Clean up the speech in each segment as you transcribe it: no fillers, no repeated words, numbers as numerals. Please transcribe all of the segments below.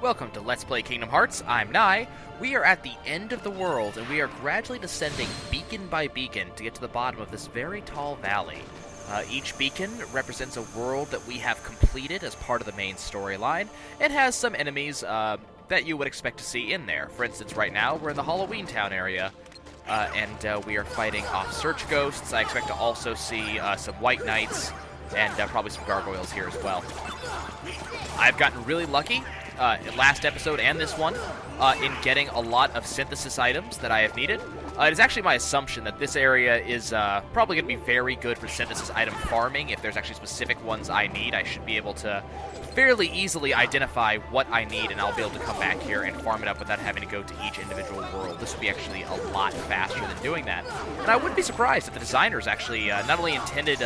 Welcome to Let's Play Kingdom Hearts. I'm Nai. We are at the end of the world, and we are gradually descending beacon by beacon to get to the bottom of this very tall valley. Each beacon represents a world that we have completed as part of the main storyline, and has some enemies that you would expect to see in there. For instance, right now, we're in the Halloweentown area, and we are fighting off search ghosts. I expect to also see some white knights, and probably some gargoyles here as well. I've gotten really lucky last episode and this one in getting a lot of synthesis items that I have needed. It is actually my assumption that this area is probably going to be very good for synthesis item farming. If there's actually specific ones I need, I should be able to fairly easily identify what I need, and I'll be able to come back here and farm it up without having to go to each individual world. This would be actually a lot faster than doing that. And I wouldn't be surprised if the designers actually not only intended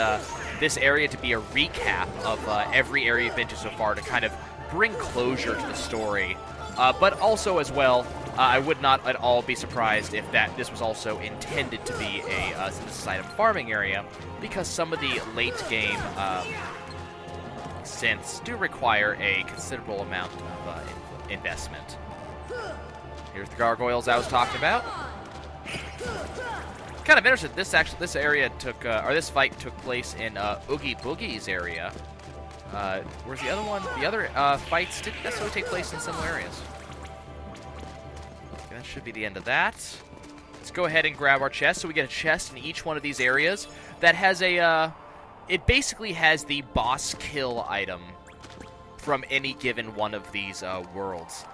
this area to be a recap of every area you've been to so far to kind of bring closure to the story, but also as well, I would not at all be surprised if this was also intended to be a synthesis item farming area, because some of the late game synths do require a considerable amount of investment. Here's the gargoyles I was talking about. Kind of interested. This area took, or this fight took place in Oogie Boogie's area. Whereas the other one, the other fights didn't necessarily take place in similar areas. Okay, that should be the end of that. Let's go ahead and grab our chest. So we get a chest in each one of these areas that has a, it basically has the boss kill item from any given one of these worlds.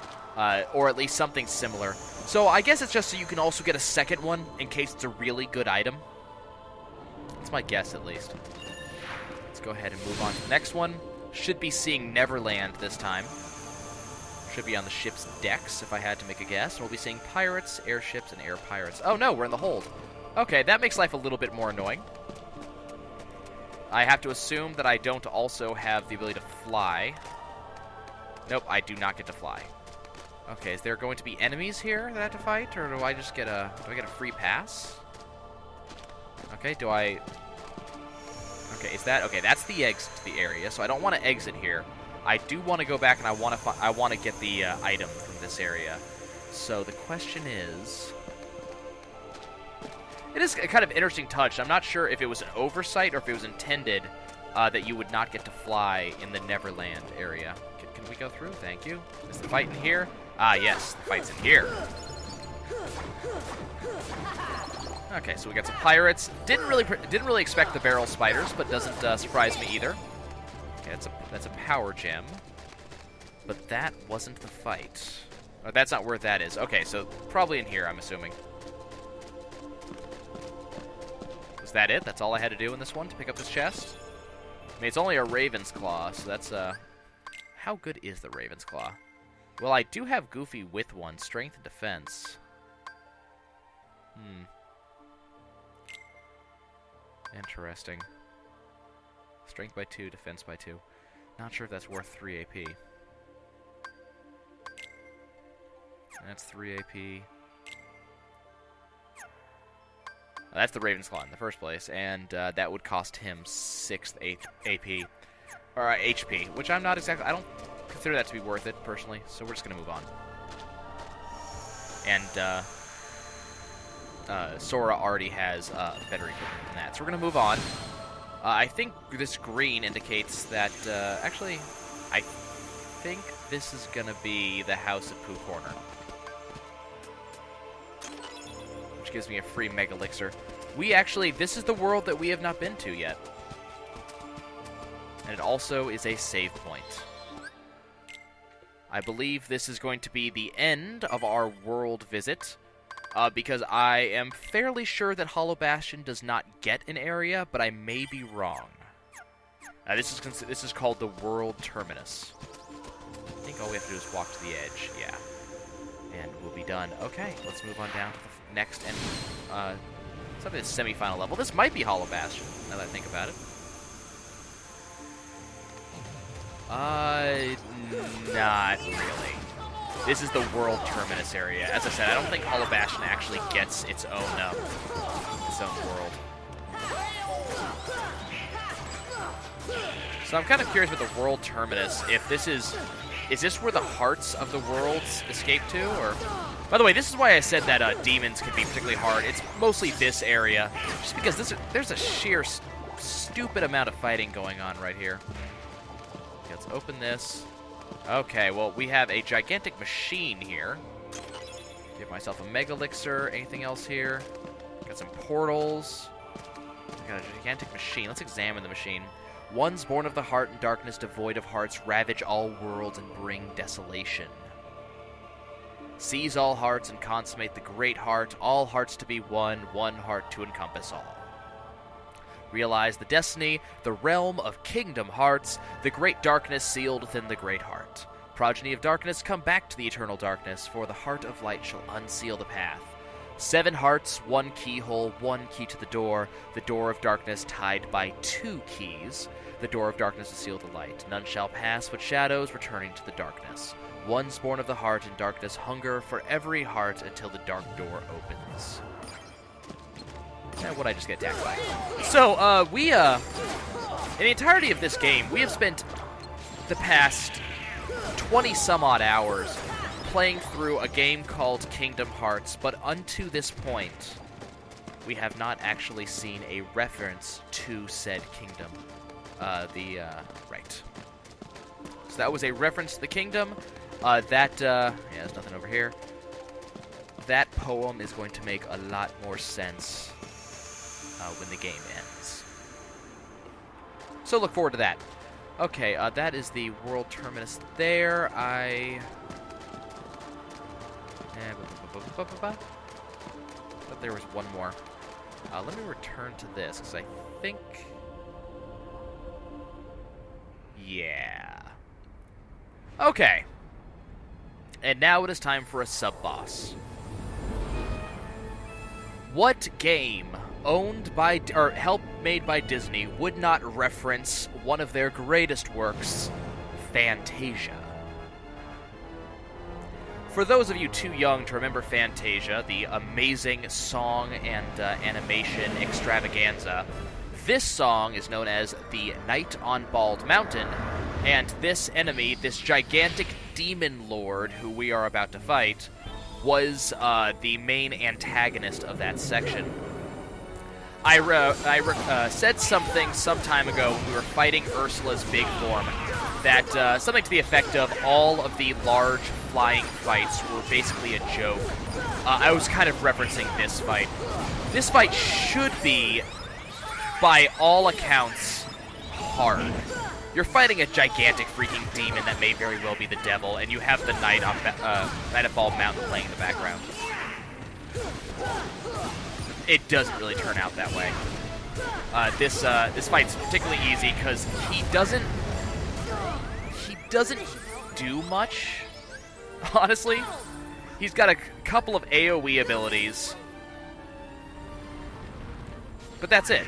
Or at least something similar. So I guess it's just so you can also get a second one in case it's a really good item. That's my guess, at least. Let's go ahead and move on to the next one. Should be seeing Neverland this time. Should be on the ship's decks, if I had to make a guess. We'll be seeing pirates, airships, and air pirates. Oh no, we're in the hold. Okay, that makes life a little bit more annoying. I have to assume that I don't also have the ability to fly. Nope, I do not get to fly. Okay, is there going to be enemies here that I have to fight, or do I just get a free pass? Okay, okay, okay, that's the exit to the area, so I don't want to exit here. I do want to go back, and I want to get the item from this area. So the question is, it is a kind of interesting touch. I'm not sure if it was an oversight or if it was intended that you would not get to fly in the Neverland area. Can we go through? Thank you. Is the fight in here? Ah, yes, the fight's in here. Okay, so we got some pirates. Didn't really expect the barrel spiders, but doesn't surprise me either. Okay, that's a power gem, but that wasn't the fight. Or that's not where that is. Okay, so probably in here, I'm assuming. Was that it? That's all I had to do in this one to pick up this chest? I mean, it's only a Raven's Claw, so that's how good is the Raven's Claw? Well, I do have Goofy with one, strength and defense. Interesting. Strength by 2, defense by 2. Not sure if that's worth 3 AP. That's 3 AP. That's the Raven's Claw in the first place, and that would cost him 6th AP. Or HP, which I'm not exactly... I don't consider that to be worth it, personally, so we're just going to move on. And, Sora already has better equipment than that, so we're going to move on. I think this green indicates that, actually, I think this is going to be the House at Pooh Corner. Which gives me a free Mega Elixir. This is the world that we have not been to yet. And it also is a save point. I believe this is going to be the end of our world visit, because I am fairly sure that Hollow Bastion does not get an area, but I may be wrong. This is called the World Terminus. I think all we have to do is walk to the edge, yeah. And we'll be done. Okay, let's move on down to the next and something that's semi-final level. This might be Hollow Bastion, now that I think about it. Not really. This is the World Terminus area. As I said, I don't think Hollow Bastion actually gets its own world. So I'm kind of curious about the World Terminus, if this is Is this where the hearts of the worlds escape to? Or, by the way, this is why I said that demons can be particularly hard. It's mostly this area, just because there's a sheer stupid amount of fighting going on right here. Okay, let's open this. Okay, well, we have a gigantic machine here. Give myself a mega elixir. Anything else here? Got some portals. Got a gigantic machine. Let's examine the machine. Ones born of the heart and darkness, devoid of hearts, ravage all worlds and bring desolation. Seize all hearts and consummate the great heart, all hearts to be one, one heart to encompass all. Realize the destiny, the realm of kingdom hearts, the great darkness sealed within the great heart. Progeny of darkness, come back to the eternal darkness, for the heart of light shall unseal the path. 7 hearts, 1 keyhole, 1 key to the door of darkness tied by 2 keys. The door of darkness will seal the light. None shall pass but shadows returning to the darkness. One's born of the heart and darkness hunger for every heart until the dark door opens. What'd I just get attacked by? So, in the entirety of this game, we have spent the past 20-some-odd hours playing through a game called Kingdom Hearts, but unto this point, we have not actually seen a reference to said kingdom. Right. So that was a reference to the kingdom. Yeah, there's nothing over here. That poem is going to make a lot more sense when the game ends. So look forward to that. Okay, that is the world terminus there. But there was one more. Let me return to this, because I think... Yeah. Okay. And now it is time for a sub-boss. What game owned by, or help made by Disney would not reference one of their greatest works, Fantasia? For those of you too young to remember Fantasia, the amazing song and animation extravaganza, this song is known as the Night on Bald Mountain, and this enemy, this gigantic demon lord who we are about to fight, was the main antagonist of that section. I said something some time ago when we were fighting Ursula's big form, that something to the effect of all of the large flying fights were basically a joke. I was kind of referencing this fight. This fight should be, by all accounts, hard. You're fighting a gigantic freaking demon that may very well be the devil, and you have the Night of Bald Mountain playing in the background. It doesn't really turn out that way. This fight's particularly easy because he doesn't do much, honestly. He's got a couple of AoE abilities, but that's it.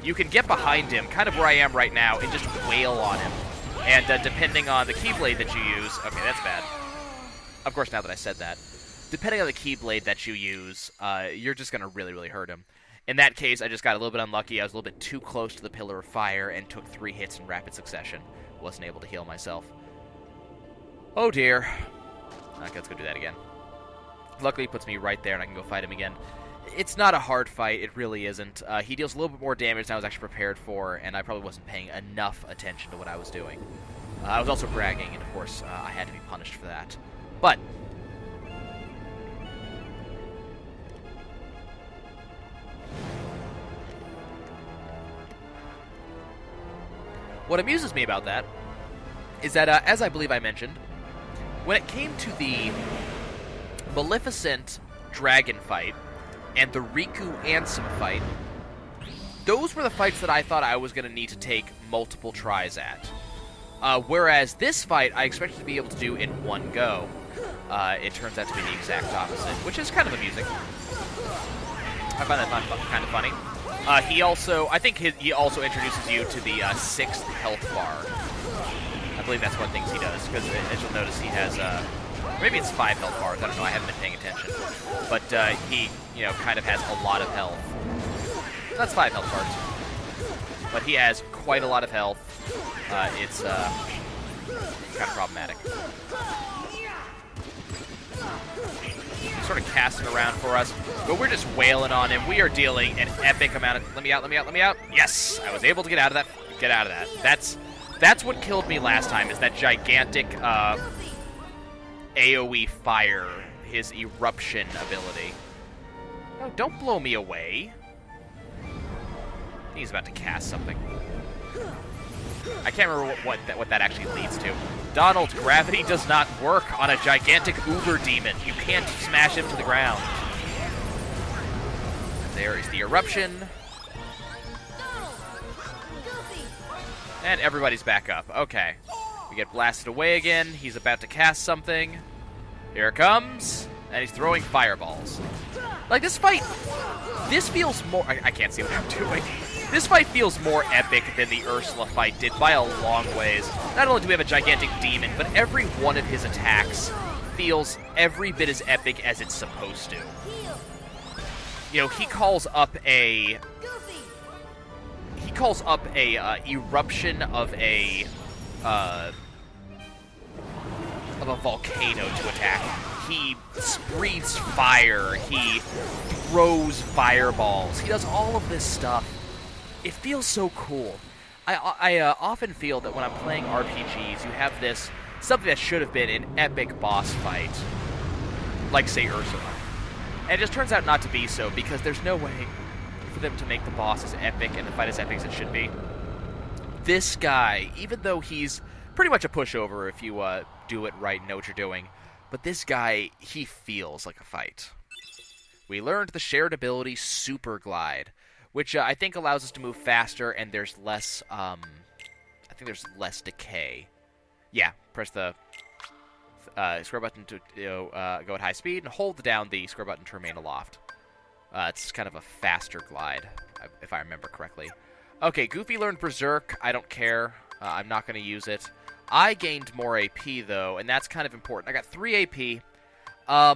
You can get behind him, kind of where I am right now, and just wail on him. And depending on the Keyblade that you use... Okay, that's bad. Of course, now that I said that. Depending on the Keyblade that you use, you're just going to really, really hurt him. In that case, I just got a little bit unlucky. I was a little bit too close to the Pillar of Fire and took 3 hits in rapid succession. Wasn't able to heal myself. Oh, dear. Okay, let's go do that again. Luckily, it puts me right there, and I can go fight him again. It's not a hard fight. It really isn't. He deals a little bit more damage than I was actually prepared for, and I probably wasn't paying enough attention to what I was doing. I was also bragging, and of course, I had to be punished for that. But... what amuses me about that is that, as I believe I mentioned, when it came to the Maleficent dragon fight and the Riku Ansem fight, those were the fights that I thought I was going to need to take multiple tries at. Whereas this fight, I expected to be able to do in one go. It turns out to be the exact opposite, which is kind of amusing. I find that kind of funny. He also introduces you to the 6th health bar. I believe that's one of the things he does, because as you'll notice, he has, maybe it's 5 health bars, I don't know, I haven't been paying attention. But he, kind of has a lot of health. That's 5 health bars. But he has quite a lot of health. Kind of problematic. He's sort of casting around for us, but we're just wailing on him. We are dealing an epic amount of... Let me out, let me out, let me out. Yes! I was able to get out of that. Get out of that. That's what killed me last time, is that gigantic AoE fire, his eruption ability. No, don't blow me away. He's about to cast something. I can't remember what that actually leads to. Donald, gravity does not work on a gigantic uber demon. You can't smash him to the ground. There is the eruption. And everybody's back up. Okay. We get blasted away again. He's about to cast something. Here it comes. And he's throwing fireballs. Like, this fight... This feels more... I can't see what I'm doing. This fight feels more epic than the Ursula fight did by a long ways. Not only do we have a gigantic demon, but every one of his attacks feels every bit as epic as it's supposed to. You know, he calls up a eruption of a volcano to attack. He breathes fire. He throws fireballs. He does all of this stuff. It feels so cool. I often feel that when I'm playing RPGs, you have this, something that should have been an epic boss fight, like, say, Ursula. And it just turns out not to be so, because there's no way for them to make the boss as epic and the fight as epic as it should be. This guy, even though he's pretty much a pushover if you do it right and know what you're doing, but this guy, he feels like a fight. We learned the shared ability Super Glide, which I think allows us to move faster, and there's less, I think there's less decay. Yeah, press the square button to go at high speed, and hold down the square button to remain aloft. It's kind of a faster glide, if I remember correctly. Okay, Goofy learned Berserk. I don't care. I'm not going to use it. I gained more AP, though, and that's kind of important. I got 3 AP. I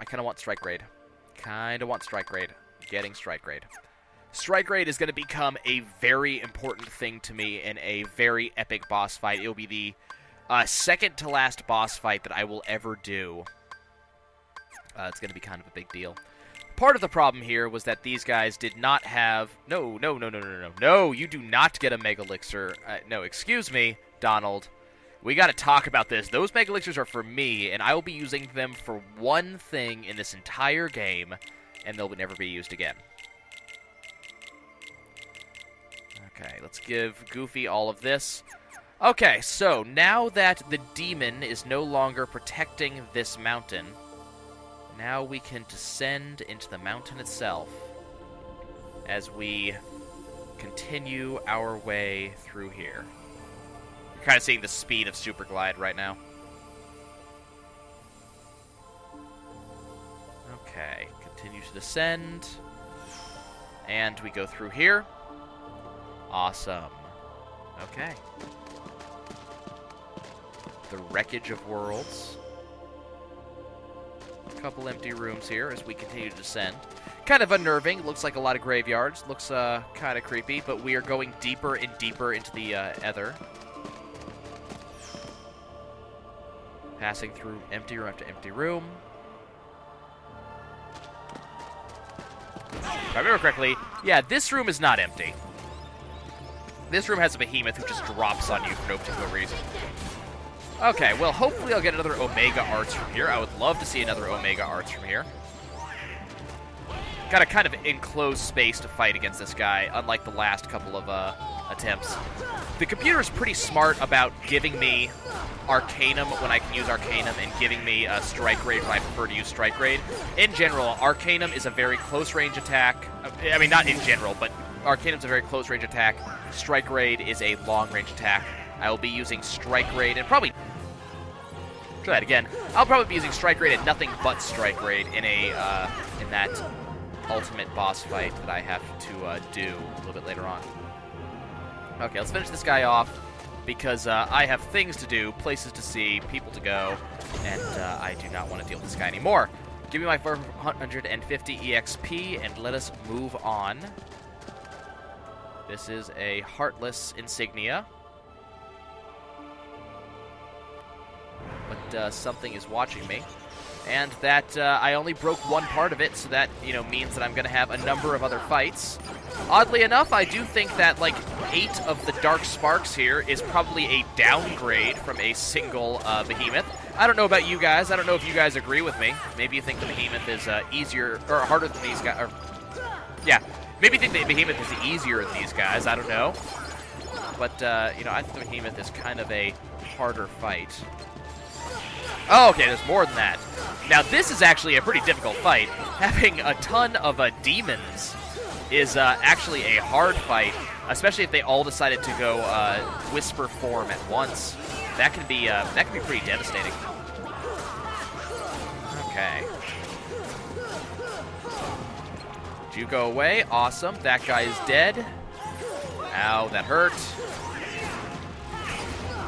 kind of want Strike Grade. Getting Strike Grade. Strike Grade is going to become a very important thing to me in a very epic boss fight. It will be the second to last boss fight that I will ever do. It's going to be kind of a big deal. Part of the problem here was that these guys did not have... No, you do not get a Mega Elixir. No, excuse me, Donald. We got to talk about this. Those Mega Elixirs are for me, and I will be using them for one thing in this entire game, and they'll never be used again. Okay, let's give Goofy all of this. Okay, so now that the demon is no longer protecting this mountain, now we can descend into the mountain itself as we continue our way through here. You're kind of seeing the speed of Super Glide right now. Okay, continue to descend. And we go through here. Awesome. Okay. The Wreckage of Worlds. A couple empty rooms here as we continue to descend. Kind of unnerving. Looks like a lot of graveyards. Looks kind of creepy, but we are going deeper and deeper into the Ether. Passing through empty room after empty room. If I remember correctly, yeah, this room is not empty. This room has a behemoth who just drops on you for no particular reason. Okay, well, hopefully I'll get another Omega Arts from here. I would love to see another Omega Arts from here. Got a kind of enclosed space to fight against this guy, unlike the last couple of attempts. The computer is pretty smart about giving me Arcanum when I can use Arcanum and giving me Strike Grade when I prefer to use Strike Grade. In general, Arcanum is a very close-range attack. I mean, not in general, but Arcanum's a very close-range attack. Strike Grade is a long-range attack. I will be using Strike Grade and probably... Try that again. I'll probably be using Strike Grade and nothing but Strike Grade in that ultimate boss fight that I have to do a little bit later on. Okay, let's finish this guy off because I have things to do, places to see, people to go, and I do not want to deal with this guy anymore. Give me my 450 EXP and let us move on This is a Heartless insignia. But something is watching me. And that I only broke one part of it, so that, means that I'm going to have a number of other fights. Oddly enough, I do think that, 8 of the Dark Sparks here is probably a downgrade from a single Behemoth. I don't know about you guys. I don't know if you guys agree with me. Maybe you think the Behemoth is easier, or harder than these guys. Yeah, maybe you think the Behemoth is easier than these guys. I don't know. But, I think the Behemoth is kind of a harder fight. Oh, okay, there's more than that. Now, this is actually a pretty difficult fight. Having a ton of demons is actually a hard fight, especially if they all decided to go Whisper form at once. That can be pretty devastating. Okay. Did you go away? Awesome. That guy is dead. Ow, that hurt.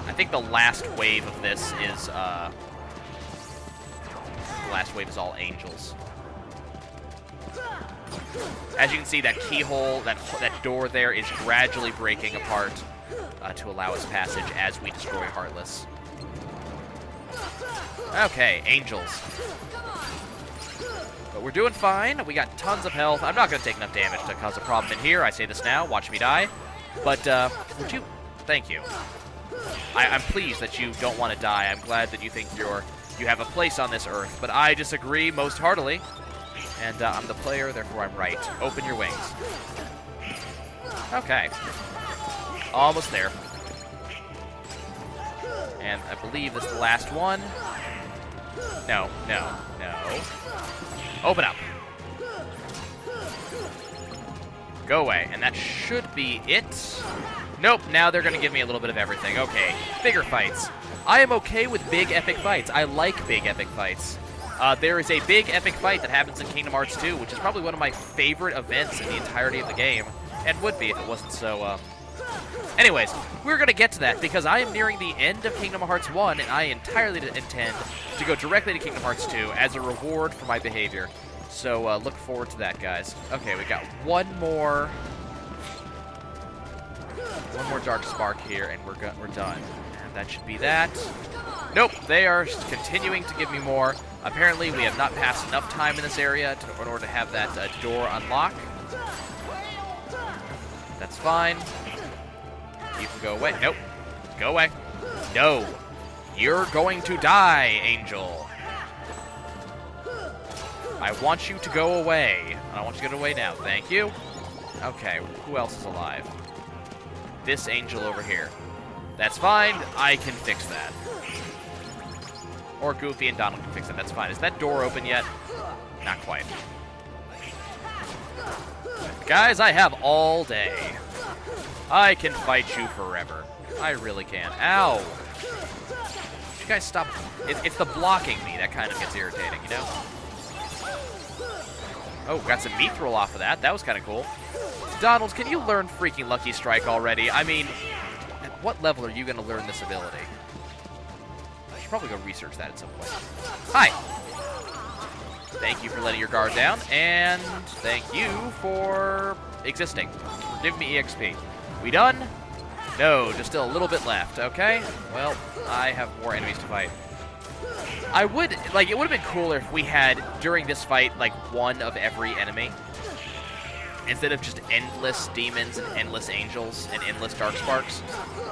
I think the last wave of this is all angels. As you can see, that keyhole, that door there is gradually breaking apart to allow us passage as we destroy Heartless. Okay, angels. But we're doing fine. We got tons of health. I'm not going to take enough damage to cause a problem in here. I say this now. Watch me die. But, would you... Thank you. I'm pleased that you don't want to die. I'm glad that you think you have a place on this earth. But I disagree most heartily. And I'm the player, therefore I'm right. Open your wings. Okay. Almost there. And I believe this is the last one. No, no, no. Open up. Go away. And that should be it. Nope, now they're going to give me a little bit of everything. Okay, bigger fights. I am okay with big epic fights. I like big epic fights. There is a big epic fight that happens in Kingdom Hearts 2, which is probably one of my favorite events in the entirety of the game, and would be if it wasn't so, Anyways, we're going to get to that, because I am nearing the end of Kingdom Hearts 1, and I entirely intend to go directly to Kingdom Hearts 2 as a reward for my behavior. So, look forward to that, guys. Okay, we got one more Dark Spark here, and we're done. And that should be that. Nope, they are continuing to give me more. Apparently, we have not passed enough time in this area in order to have that door unlock. That's fine. You can go away. Nope. Go away. No. You're going to die, Angel. I want you to go away. I want you to get away now. Thank you. Okay, who else is alive? This Angel over here. That's fine. I can fix that. Or Goofy and Donald can fix it. That's fine. Is that door open yet? Not quite. Guys, I have all day. I can fight you forever. I really can. Ow! You guys stop. It's the blocking me that kind of gets irritating, you know? Oh, got some Mithril off of that. That was kind of cool. Donald, can you learn freaking Lucky Strike already? I mean, at what level are you going to learn this ability? I should probably go research that at some point. Hi! Thank you for letting your guard down, and thank you for existing. For giving me EXP. We done? No, just still a little bit left, okay? Well, I have more enemies to fight. It would have been cooler if we had, during this fight, one of every enemy. Instead of just endless demons and endless angels and endless dark sparks.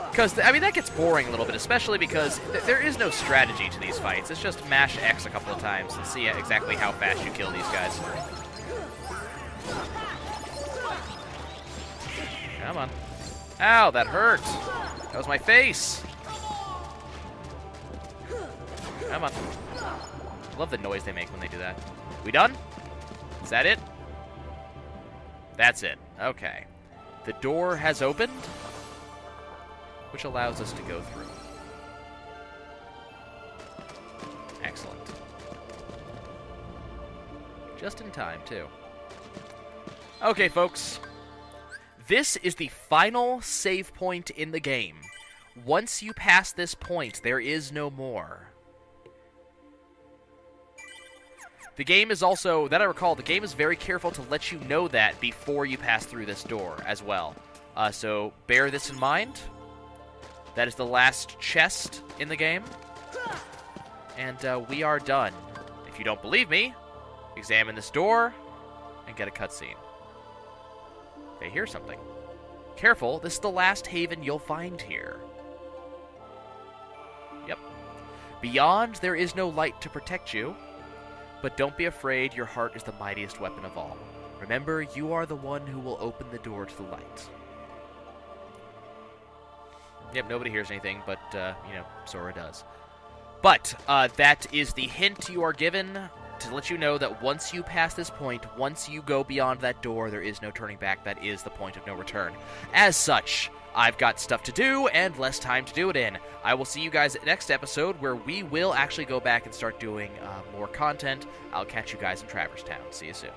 Because, I mean, that gets boring a little bit, especially because there is no strategy to these fights. It's just mash X a couple of times and see exactly how fast you kill these guys. Come on. Ow, that hurt. That was my face. Come on. I love the noise they make when they do that. We done? Is that it? That's it. Okay. The door has opened, which allows us to go through. Excellent. Just in time, too. Okay, folks. This is the final save point in the game. Once you pass this point, there is no more. The game is also, that I recall, the game is very careful to let you know that before you pass through this door as well. So bear this in mind. That is the last chest in the game. And we are done. If you don't believe me, examine this door and get a cutscene. Okay, here's something. Careful, this is the last haven you'll find here. Yep. Beyond, there is no light to protect you. But don't be afraid, your heart is the mightiest weapon of all. Remember, you are the one who will open the door to the light. Yep, nobody hears anything, but, Sora does. But, that is the hint you are given to let you know that once you pass this point, once you go beyond that door, there is no turning back. That is the point of no return. As such, I've got stuff to do and less time to do it in. I will see you guys at next episode where we will actually go back and start doing more content. I'll catch you guys in Traverse Town. See you soon.